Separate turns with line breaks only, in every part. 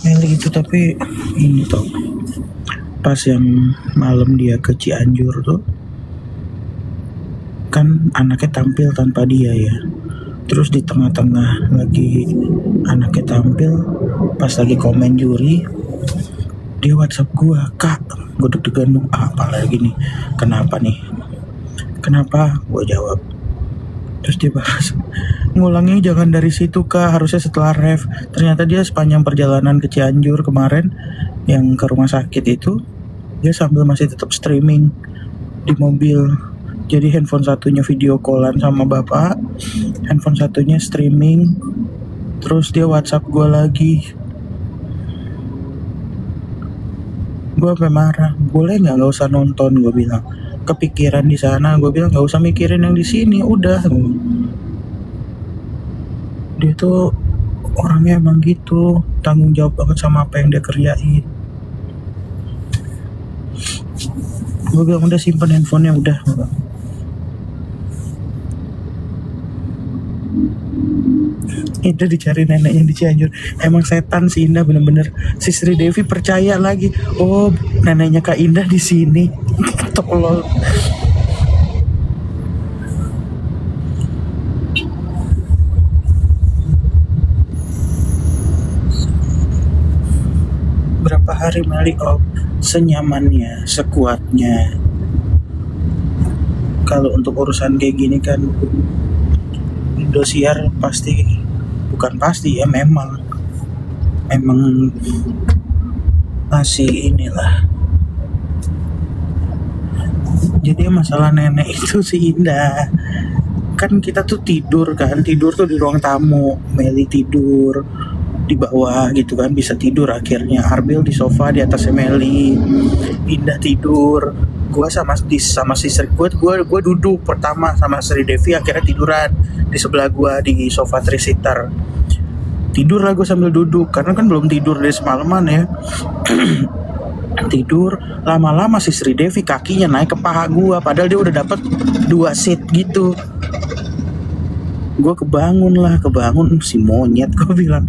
Meli itu tapi ini tuh pas yang malam dia ke Cianjur tuh kan anaknya tampil tanpa dia ya. Terus di tengah-tengah lagi anaknya tampil, pas lagi komen juri, dia WhatsApp gua, "Kak, gue deg-degan dong, apa lagi nih? Kenapa nih? Kenapa?" Gua jawab. Terus dia balas, "Ngulangnya jangan dari situ Kak, harusnya setelah ref." Ternyata dia sepanjang perjalanan ke Cianjur kemarin yang ke rumah sakit itu, dia sambil masih tetap streaming di mobil. Jadi handphone satunya video callan sama bapak, handphone satunya streaming, terus dia WhatsApp gue lagi. Gue sampai marah, boleh nggak usah nonton, gue bilang. Kepikiran di sana, gue bilang nggak usah mikirin yang di sini, udah. Dia tuh orangnya emang gitu, tanggung jawab banget sama apa yang dia kerjain. Gue bilang udah simpen handphonenya udah. Indah dicari neneknya di Cianjur. Emang setan si Indah bener-bener. Si Sri Devi percaya lagi. Oh, neneknya Kak Indah di sini. Tolol. Berapa hari Meli off, senyamannya, sekuatnya. Kalau untuk urusan kayak gini kan Indosiar pasti, bukan pasti ya, memang masih inilah. Jadi masalah nenek itu si Indah, kan kita tuh tidur tuh di ruang tamu, Meli tidur di bawah gitu kan, bisa tidur akhirnya. Arbil di sofa di atasnya Meli, Indah tidur, gua sama si Sri, gua duduk pertama sama Sri Devi, akhirnya tiduran di sebelah gua di sofa 3-seater. Tidur lah gue sambil duduk karena kan belum tidur dari semalaman ya. Tidur lama-lama si Sri Devi kakinya naik ke paha gua, padahal dia udah dapet 2 seat gitu. Gue kebangun si monyet, gue bilang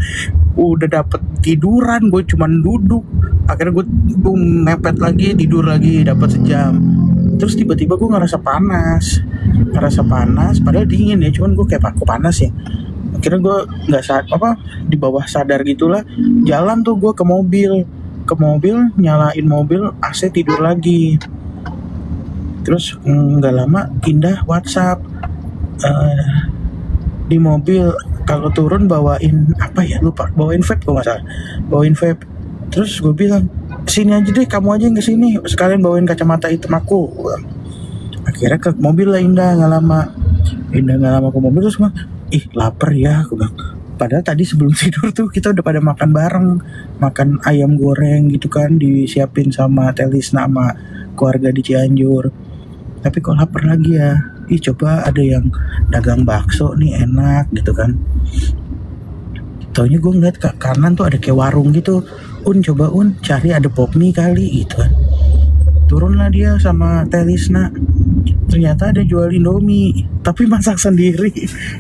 udah dapet tiduran, gue cuman duduk. Akhirnya gue mepet lagi, tidur lagi, dapat sejam. Terus tiba-tiba gue ngerasa panas, padahal dingin ya, cuman gue kayak aku panas ya. Akhirnya gue nggak di bawah sadar gitulah, jalan tuh gue ke mobil, nyalain mobil, AC, tidur lagi. Terus nggak lama Indah WhatsApp, di mobil kalau turun bawain apa ya, lupa, bawain vape kalau nggak salah, bawain vape. Terus gue bilang, sini aja deh, kamu aja yang kesini, sekalian bawain kacamata hitam aku. Akhirnya ke mobil lah Indah nggak lama ke mobil. Terus gue, ih lapar ya, aku bilang. Padahal tadi sebelum tidur tuh kita udah pada makan bareng, makan ayam goreng gitu kan, disiapin sama Telisna sama keluarga di Cianjur. Tapi kok lapar lagi ya, ih coba ada yang dagang bakso nih enak gitu kan. Taunya gue ngeliat ke kanan tuh ada kayak warung gitu, coba cari ada pop mie kali gitu kan. Turunlah dia sama Telisna, ternyata ada jual Indomie tapi masak sendiri.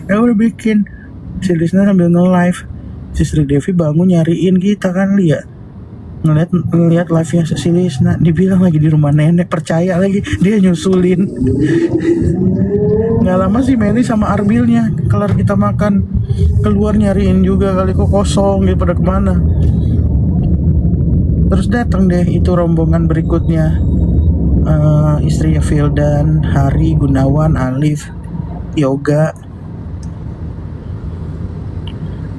Ya udah bikin. Si Lisna sambil nge-live, si Sri Devi bangun nyariin kita kan, lihat ngeliat live-nya si Lisna, dibilang lagi di rumah nenek, percaya lagi, dia nyusulin. Nggak lama si Meli sama Arbilnya kelar kita makan, keluar nyariin juga kali, kok kosong gitu, pada kemana. Terus datang deh itu rombongan berikutnya, istrinya Fildan, Hari, Gunawan, Alif, Yoga.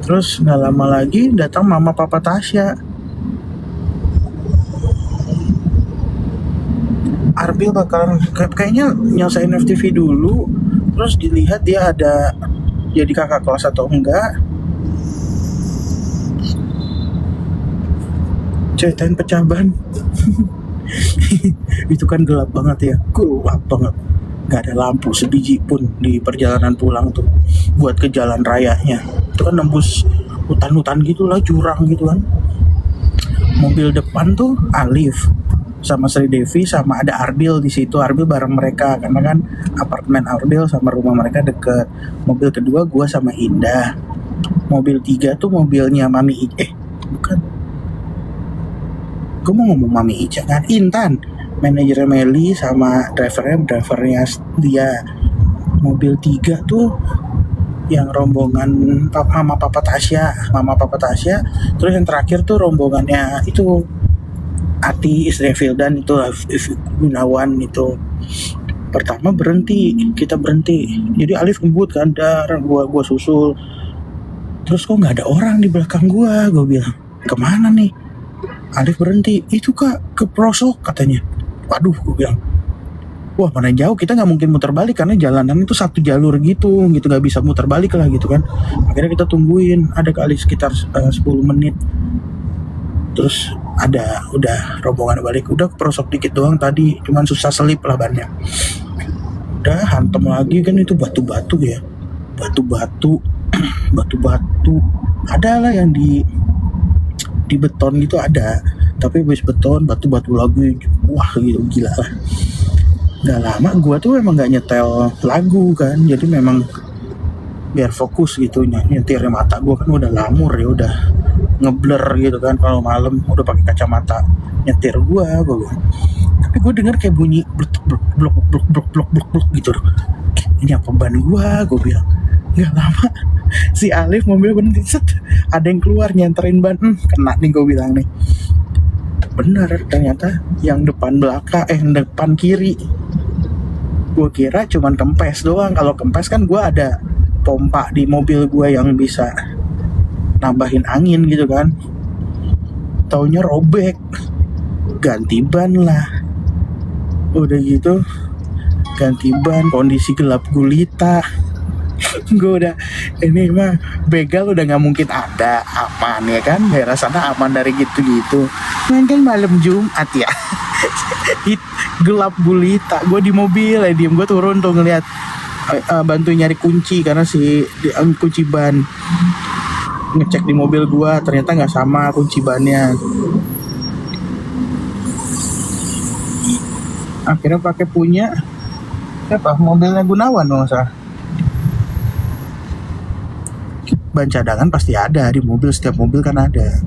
Terus nggak lama lagi datang mama papa Tasya. Arbil bakalan kayaknya nyelesain FTV dulu, terus dilihat dia ada jadi kakak kelas atau enggak. Ceritain pecah ban. Itu kan gelap banget ya, nggak ada lampu sebiji pun di perjalanan pulang tuh buat ke jalan rayanya. Itu kan nembus hutan-hutan gitulah, jurang gitu kan. Mobil depan tuh Alif sama Sri Devi, sama ada Arbil di situ. Arbil bareng mereka karena kan apartemen Arbil sama rumah mereka deket. Mobil kedua gua sama Indah. Mobil 3 tuh mobilnya Mami bukan. gue mau ngomong Mami Ica kan, Intan manajernya Meli sama drivernya dia mobil 3 tuh, yang rombongan Mama Papa Tasya. Terus yang terakhir tuh rombongannya itu Ati istri Fildan itu, Gunawan itu. Pertama kita berhenti, jadi Alif ngebut kan, gua susul. Terus kok nggak ada orang di belakang gua bilang kemana nih. Alif berhenti, itu Kak ke pelosok katanya. Waduh, gua bilang wah mana jauh, kita nggak mungkin muter balik karena jalanan itu satu jalur gitu nggak bisa muter balik lah gitu kan. Akhirnya kita tungguin ada kali sekitar 10 menit. Terus udah rombongan balik, udah perosok dikit doang tadi, cuman susah selip lah bannya. Udah hantem lagi kan, itu batu-batu ya, batu-batu ada lah yang di beton gitu ada, tapi habis beton batu-batu lagi, wah gitu gila lah. Gak lama gue tuh memang gak nyetel lagu kan, jadi memang biar fokus gitu nyetirnya. Mata gue kan udah lamur ya, udah ngeblur gitu kan kalau malam, udah pakai kacamata nyetir gue bilang. Tapi gue denger kayak bunyi blok gitu. Ini apa ban gue bilang. Gak lama si Alif mobil berhenti, set, ada yang keluar nyenterin ban, kena nih gue bilang nih. Bener ternyata yang depan kiri. Gue kira cuman kempes doang. Kalau kempes kan gue ada pompa di mobil gue yang bisa nambahin angin gitu kan. Taunya robek, ganti ban lah. Udah gitu ganti ban, kondisi gelap gulita. Gue udah, ini mah begal udah gak mungkin ada, aman ya kan, daerah sana aman dari gitu-gitu. Kan malam Jumat ya. Gelap gulita, gue di mobil ya diem, gue turun tuh ngeliat, bantu nyari kunci karena kunci ban, ngecek di mobil gue ternyata nggak sama kunci bannya. Akhirnya pakai punya siapa, mobilnya Gunawan nggak salah. Ban cadangan pasti ada di mobil, setiap mobil kan ada.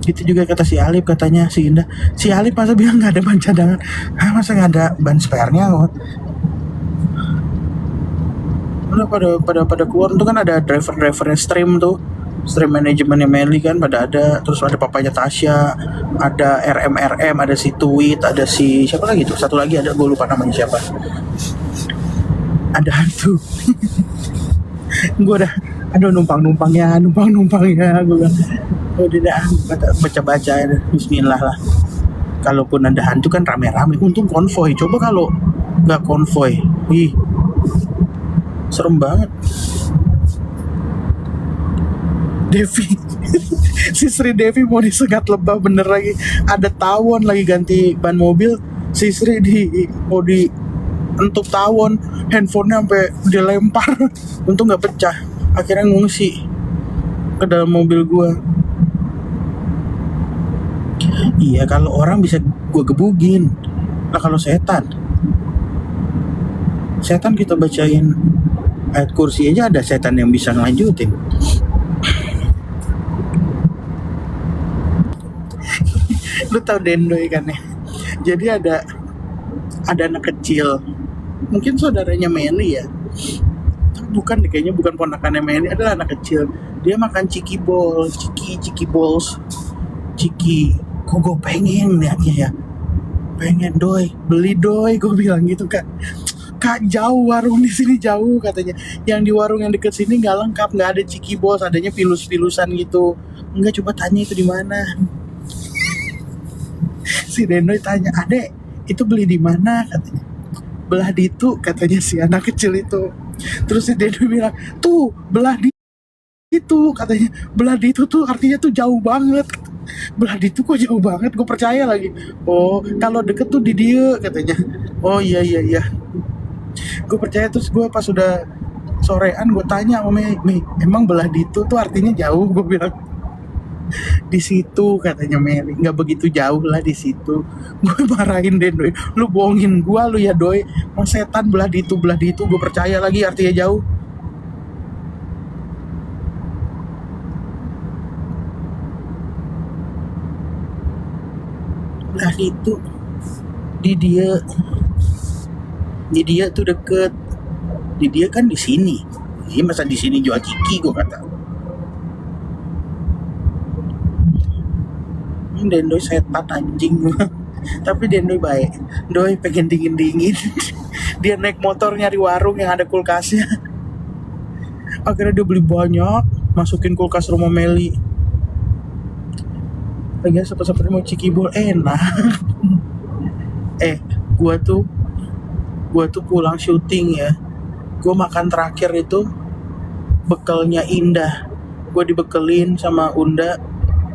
Itu juga kata si Alif, katanya si Indah, si Alif masa bilang nggak ada ban cadangan, masa nggak ada ban spare-nya. Udah pada keluar tuh kan, ada drivernya Stream tuh, Stream manajemennya Meli kan pada ada. Terus ada papanya Tasya, ada RM, ada si Tweet, ada si siapa lagi tuh, satu lagi ada, gue lupa namanya siapa. Ada hantu. Gue udah, aduh numpangnya gue bilang, udah baca bismillah lah. Kalaupun ada hantu kan rame-rame, untung konvoy. Coba kalau nggak konvoy, serem banget. Devi si Sri Devi mau disegat lebah bener lagi, ada tawon lagi ganti ban mobil, si Sri mau entuk tawon, handphonenya sampai dilempar. Untung nggak pecah, akhirnya ngungsi ke dalam mobil gua. Iya, kalau orang bisa gua gebugin lah. Kalau setan kita bacain ayat kursi aja, ada setan yang bisa ngelanjutin. Lu tau Dendoy kan ya? Jadi ada anak kecil, mungkin saudaranya Meli ya, bukan deh, kayaknya bukan ponakannya Meli, adalah anak kecil. Dia makan ciki balls. Kok gue pengen liatnya ya, pengen beli gue bilang gitu. Kak jauh, warung di sini jauh katanya. Yang di warung yang deket sini nggak lengkap, nggak ada ciki balls, adanya pilus-pilusan gitu. Enggak, coba tanya itu di mana. Si Dendoy tanya, adek itu beli di mana katanya. Belah di itu katanya si anak kecil itu. Terus si Dendoy bilang, tuh belah di itu katanya. Belah di itu tuh artinya tuh jauh banget. Belah di itu kok jauh banget, gue percaya lagi. Oh, kalau deket tuh di dia katanya. Oh iya. Gue percaya. Terus gue pas udah sorean gue tanya sama Mei, emang belah di itu tuh artinya jauh? Gue bilang di situ katanya Meli, nggak begitu jauh lah di situ. Gue marahin Dendoy, lu bohongin gue lu ya Doy, mau setan belah di itu, gue percaya lagi artinya jauh. Nah itu di dia tuh deket, di dia kan di sini. Iya masa di sini jual ciki gue kata. Dendoy setan anjing. Tapi Dendoy baik. Doi pengen dingin. Dia naik motor nyari warung yang ada kulkasnya. Akhirnya dia beli banyak, masukin kulkas rumah Meli. Lagi sempet mau cikibul enak. Gua tuh pulang syuting ya. Gua makan terakhir itu bekalnya Indah. Gua dibekelin sama Unda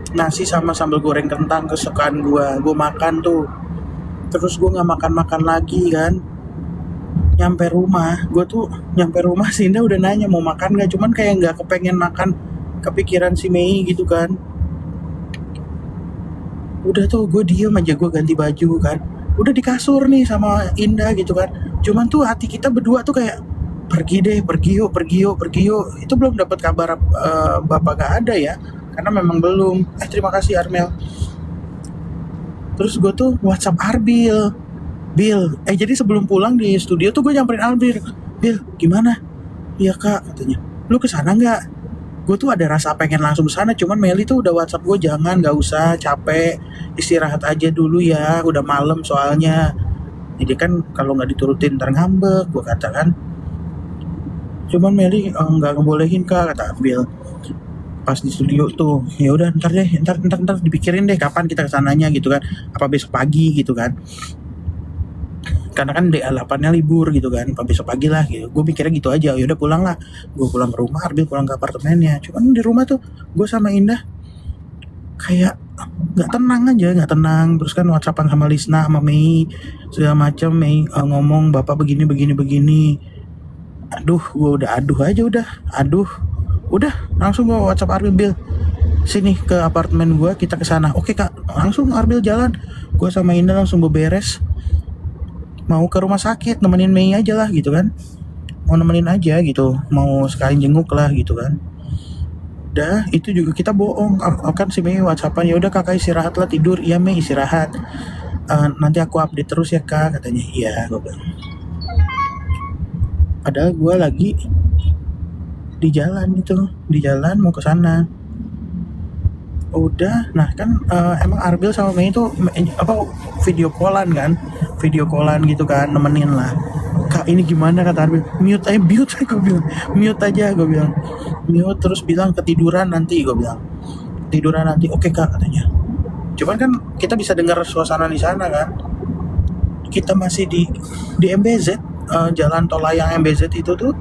nasi sama sambal goreng kentang kesukaan gua makan tuh. Terus gua nggak makan lagi kan. Nyampe rumah si Indah udah nanya mau makan nggak, cuman kayak nggak kepengen makan, kepikiran si Mei gitu kan. Udah tuh gue diem aja, gue ganti baju kan, udah di kasur nih sama Indah gitu kan. Cuman tuh hati kita berdua tuh kayak pergi yuk. Itu belum dapat kabar bapak gak ada ya, karena memang belum. Terima kasih Armel. Terus gue tuh WhatsApp Arbil, jadi sebelum pulang di studio tuh gue nyamperin Arbil, gimana? Iya kak katanya, lu kesana nggak? Gue tuh ada rasa pengen langsung kesana, cuman Meli tuh udah WhatsApp gue, jangan, nggak usah, capek, istirahat aja dulu ya, udah malam soalnya. Jadi kan kalau nggak diturutin ntar ngambek, gue katakan. Cuman Meli nggak ngebolehin kak, kata Arbil. Pas di studio tuh, ya udah ntar dipikirin deh kapan kita kesananya gitu kan, apa besok pagi gitu kan, karena kan DA8-nya libur gitu kan, apa besok pagi lah gitu. Gue mikirnya gitu aja, ya udah pulang lah. Gue pulang ke rumah, Arbil pulang ke apartemennya. Cuman di rumah tuh gue sama Indah kayak nggak tenang. Terus kan WhatsAppan sama Lisna sama Mei segala macam. Mei ngomong bapak begini. Aduh, gue udah udah langsung gue WhatsApp Arbil, sini ke apartemen gue, kita kesana. Oke kak, langsung Arbil jalan. Gue sama Indah langsung beberes, mau ke rumah sakit nemenin Mei aja lah gitu kan, mau nemenin aja gitu, mau sekali jenguk lah gitu kan. Udah itu juga kita bohong kan, si Mei WhatsAppan, ya udah kakak istirahat lah, tidur. Iya Mei istirahat, nanti aku update terus ya kak katanya. Iya gue bilang, padahal gue lagi di jalan mau ke sana. Udah, nah kan emang Arbil sama Mei itu video callan gitu kan, nemenin lah. Kak ini gimana, kata Arbil, mute aja gue bilang, mute terus bilang ketiduran nanti, oke kak katanya. Cuman kan kita bisa dengar suasana di sana kan, kita masih di MBZ, jalan tol layang MBZ itu tuh.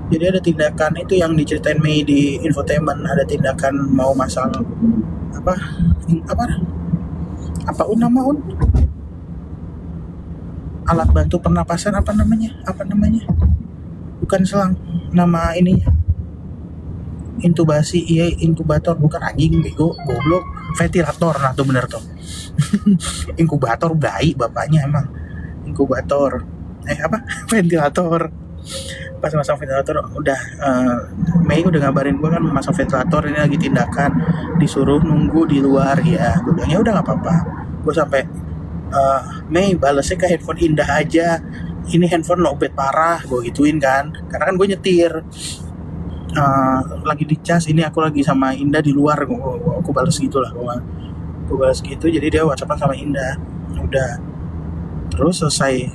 Jadi ada tindakan itu yang diceritain Mei di infotainment, ada tindakan mau masang apa alat bantu pernapasan, apa namanya, bukan selang, nama ininya intubasi, inkubator, bukan anjing bego, goblok, ventilator. Nah tuh bener tuh. Inkubator bayi bapaknya emang, inkubator ventilator. Pas masang ventilator udah, Mei udah ngabarin gue kan masang ventilator, ini lagi tindakan, disuruh nunggu di luar ya. Gue bilang ya udah nggak apa-apa. Gue sampai Mei balesnya ke handphone Indah aja, ini handphone lowbat parah, gue gituin kan, karena kan gue nyetir, lagi dicas, ini aku lagi sama Indah di luar. Aku balas gitu lah, gue balas gitu. Jadi dia WhatsAppan sama Indah. Udah, terus selesai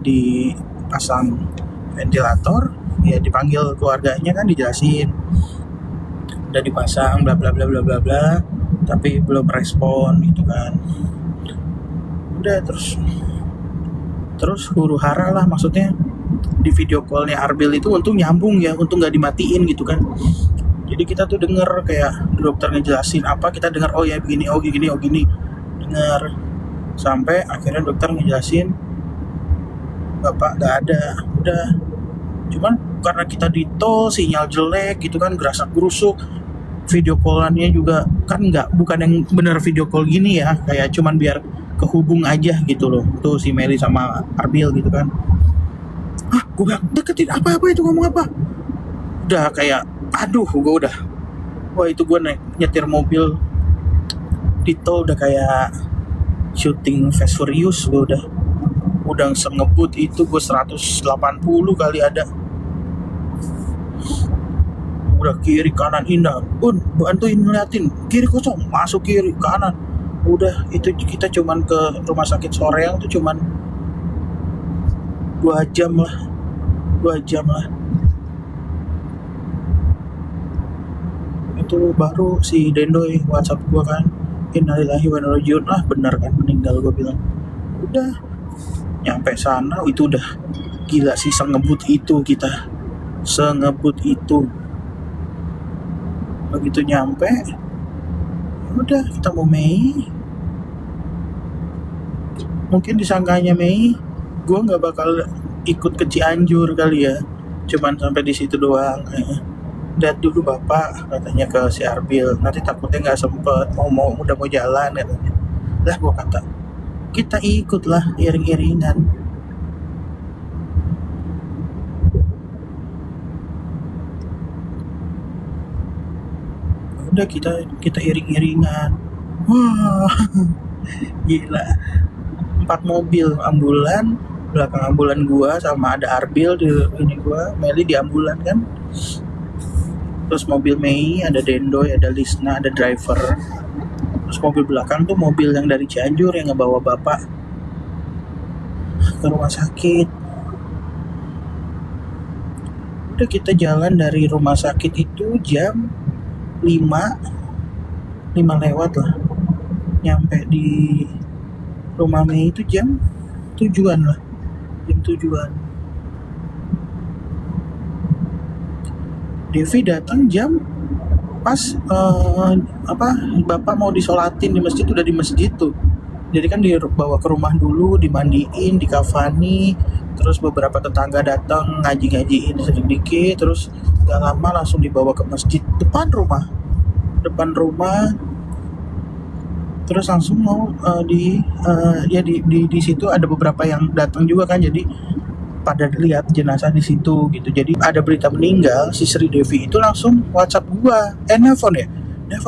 dipasang ventilator, ya dipanggil keluarganya kan, dijelasin udah dipasang bla bla bla bla bla bla, tapi belum respon gitu kan. Udah terus huru hara lah, maksudnya di video callnya Arbil itu untung nyambung ya, untung nggak dimatiin gitu kan. Jadi kita tuh denger kayak dokter ngejelasin apa, kita denger oh ya begini, oh gini, denger sampai akhirnya dokter ngejelasin bapak nggak ada. Udah, cuman karena kita di tol sinyal jelek gitu kan, gerasak gerusuk, video callannya juga kan bukan yang bener video call gini ya, kayak cuman biar kehubung aja gitu loh. Tuh si Meli sama Arbil gitu kan, gue bilang deketin apa itu, ngomong apa. Udah kayak aduh, gue udah, wah itu gue nyetir mobil Di tol udah kayak syuting Fast Furious. Gue udah sengebut itu, gue 180 kali ada. Udah kiri kanan indah, bantuin ngeliatin kiri kosong, masuk kiri kanan. Udah itu kita cuman ke rumah sakit Soreang tuh cuman 2 jam lah. 2 jam lah. Itu baru si Dendoy WhatsApp gua kan, innalillahi wa inna ilaihi raji'un. Benar kan, meninggal. Gua bilang udah nyampe sana itu udah gila sih, sengebut itu kita, sengebut itu. Begitu nyampe udah kita mau Mei, mungkin disangkanya Mei gue nggak bakal ikut ke Cianjur kali ya, cuman sampai di situ doang. Lihat dulu bapak katanya ke si Arbil, nanti takutnya nggak sempet mau udah mau jalan katanya. Lah gue kata kita ikut lah iring-iringan. Udah kita iring-iringan. Wah gila, 4 mobil ambulan, belakang ambulan gua sama ada Arbil di ini, gua Meli di ambulan kan. Terus mobil Mei, ada Dendoy, ada Lisna, ada driver. Terus mobil belakang tuh mobil yang dari Cianjur yang ngebawa bapak ke rumah sakit. Udah kita jalan dari rumah sakit itu jam 5 lewat lah. Nyampe di rumah Mei itu jam 7-an lah. Jam 7-an. Devi datang jam pas bapak mau disolatin di masjid, udah di masjid tuh. Jadi kan dibawa ke rumah dulu, dimandiin, dikafani, terus beberapa tetangga datang ngaji-ngajiin sedikit, terus gak lama langsung dibawa ke masjid depan rumah. Terus langsung mau di situ ada beberapa yang datang juga kan, jadi pada lihat jenazah di situ gitu. Jadi ada berita meninggal si Sri Devi itu langsung WhatsApp gua, nelfon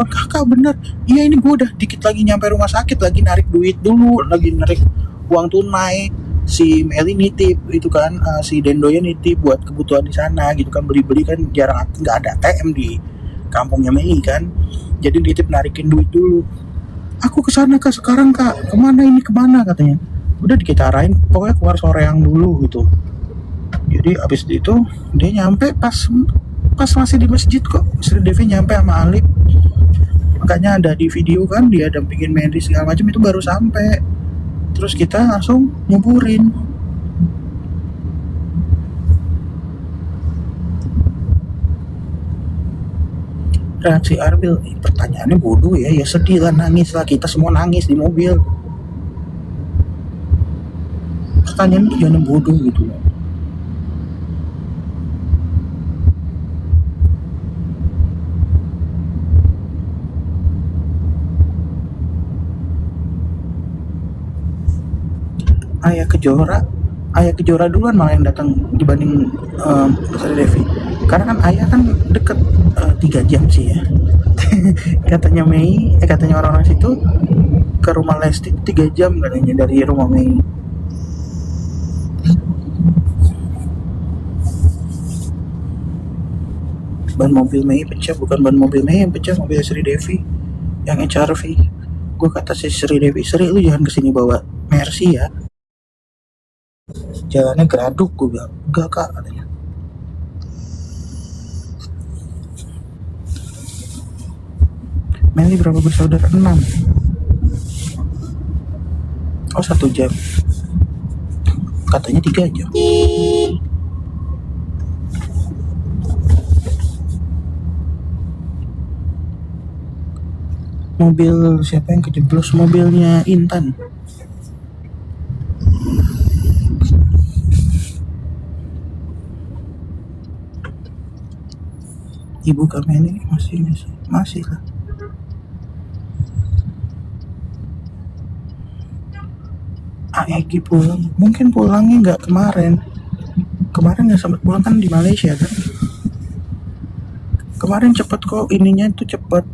kakak bener, iya ini gua udah dikit lagi nyampe rumah sakit, lagi narik duit dulu, lagi narik uang tunai. Si Meli nitip itu kan, si Dendoya nitip buat kebutuhan di sana gitu kan, beli kan jarang, nggak ada ATM di kampungnya Mei kan, jadi nitip narikin duit dulu. Aku kesana kak sekarang kak, kemana katanya. Udah kita arahin pokoknya keluar Soreang dulu gitu. Jadi abis itu dia nyampe pas masih di masjid kok. Sri Devi nyampe sama Alip, makanya ada di video kan dia dampingin Mary segala macam, itu baru sampai. Terus kita langsung nyuburin. Reaksi Arbil, pertanyaannya bodoh ya sedih lah, nangis lah, kita semua nangis di mobil. Pertanyaan itu jangan bodoh gitu. Ayah Kejora duluan malah yang datang dibanding Sri Devi, karena kan ayah kan deket 3 jam sih ya. Katanya katanya orang-orang situ ke rumah Lesti 3 jam katanya dari rumah Mei. Ban mobil Mei pecah, bukan ban mobil Mei yang pecah, mobil Sri Devi yang HRV. Gue kata si Sri Devi, Sri lu jangan kesini bawa Mercy ya, jalannya geraduk. Gue bilang enggak kak katanya. Meli berapa bersaudara? 6. Oh 1 jam, katanya 3 jam. Mobil siapa yang kejeblos? Mobilnya Intan. Ibu kami ini masih lah. Egi pulang, mungkin pulangnya nggak kemarin nggak sempat pulang kan, di Malaysia kan. Kemarin cepet kok, ininya itu cepet,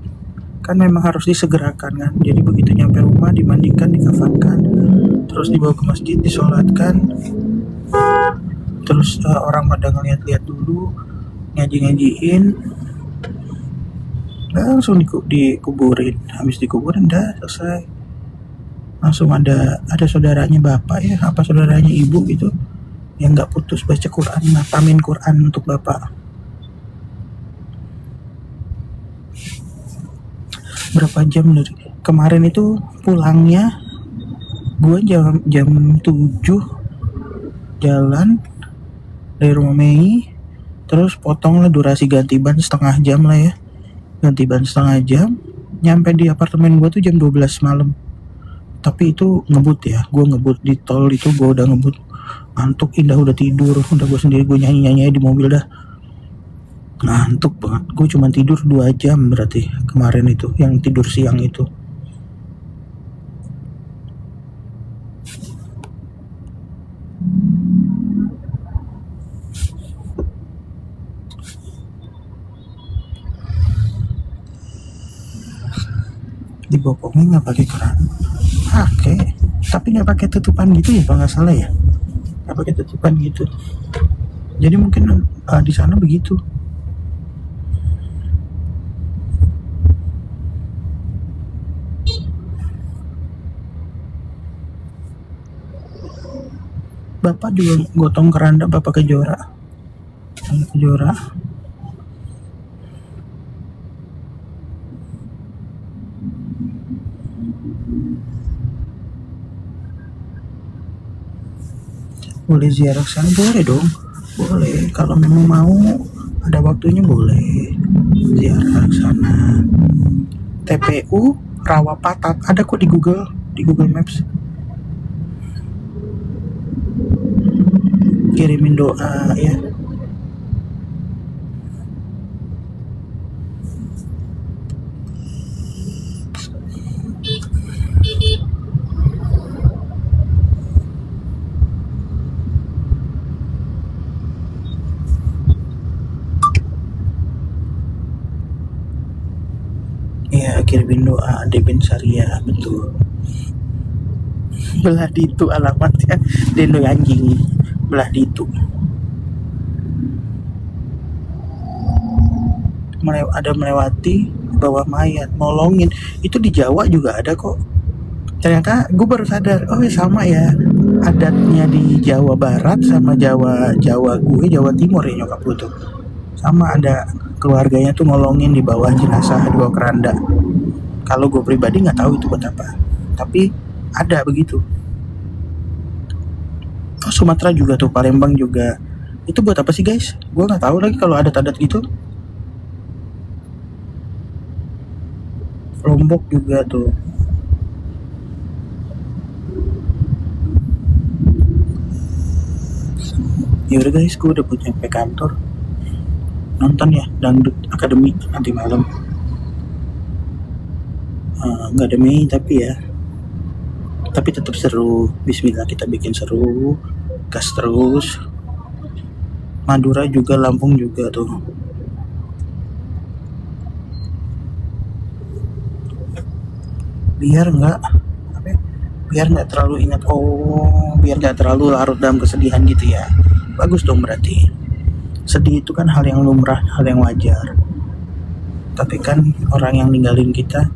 kan memang harus disegerakan kan. Jadi begitu nyampe rumah dimandikan, dikafankan, terus dibawa ke masjid, disolatkan. Terus orang pada ngeliat-liat dulu, ngaji-ngajiin, langsung dikuburin. Habis dikuburin dah selesai. Langsung ada saudaranya bapak ya, apa saudaranya ibu gitu, yang nggak putus baca Quran, ngatamin Quran untuk bapak. Berapa jam dari kemarin itu pulangnya, gue jam 7 jalan dari rumah Mei, terus potong lah durasi ganti ban setengah jam lah ya, ganti ban setengah jam, nyampe di apartemen gue tuh jam 12 malam. Tapi itu ngebut ya, gue ngebut di tol itu, gue udah ngebut, ngantuk, indah udah tidur, udah gue sendiri, gue nyanyi di mobil dah, ngantuk banget. Gue cuma tidur 2 jam berarti kemarin itu, yang tidur siang itu. Dibopongin nggak pakai keran, pakai, tapi nggak pakai tutupan gitu ya kalau nggak salah ya, nggak pakai tutupan gitu. Jadi mungkin di sana begitu. Bapak juga gotong keranda, bapak kejora. Boleh ziarah sana, boleh dong, boleh kalau memang mau, ada waktunya boleh ziarah sana. TPU Rawapatat ada kok di Google Maps. Kirimin doa ya. Iya, kirimin doa Debin Syariah, betul. Belah di itu alamatnya, Dendo anjing, belah di itu. Ada melewati bawah mayat, nolongin. Itu di Jawa juga ada kok. Ternyata gue baru sadar, oh sama ya adatnya di Jawa Barat sama Jawa gue, Jawa Timur ya nyokap gue tuh. Sama, ada keluarganya tuh nolongin di bawah jenazah, di bawah keranda. Kalau gue pribadi nggak tahu itu buat apa, tapi ada begitu. Oh, Sumatera juga tuh, Palembang juga. Itu buat apa sih guys? Gue nggak tahu lagi kalau adat-adat gitu. Lombok juga tuh. Yaudah guys, gue udah punya sampai kantor. Nonton ya Dangdut Akademi nanti malam. Nggak ada Mei tapi ya, tapi tetap seru. Bismillah, kita bikin seru, gas terus. Madura juga, Lampung juga tuh. Biar nggak terlalu ingat, biar nggak terlalu larut dalam kesedihan gitu ya. Bagus dong, berarti sedih itu kan hal yang lumrah, hal yang wajar. Tapi kan orang yang ninggalin kita,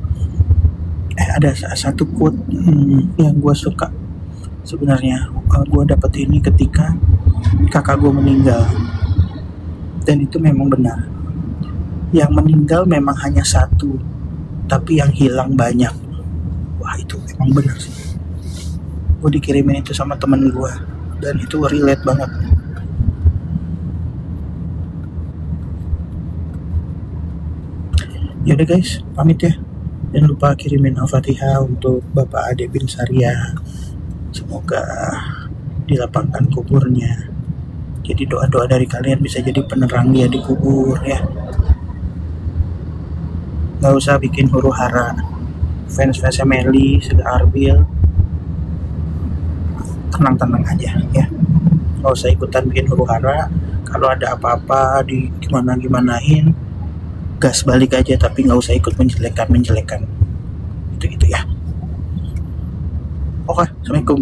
ada satu quote yang gue suka sebenarnya. Gue dapet ini ketika kakak gue meninggal, dan itu memang benar. Yang meninggal memang hanya satu, tapi yang hilang banyak. Wah, itu emang benar sih. Gue dikirimin itu sama temen gue, dan itu relate banget. Yaudah guys, pamit ya. Jangan lupa kirimin Al-Fatihah untuk Bapak Ade bin Syariah. Semoga dilapangkan kuburnya. Jadi doa-doa dari kalian bisa jadi penerang dia di kubur ya. Gak usah bikin huru hara. Fans-fansnya Meli, Sega Arbil, tenang-tenang aja ya. Gak usah ikutan bikin huru hara. Kalau ada apa-apa di gimana-gimanain, gas balik aja, tapi nggak usah ikut menjelekan itu ya. Oke, assalamualaikum.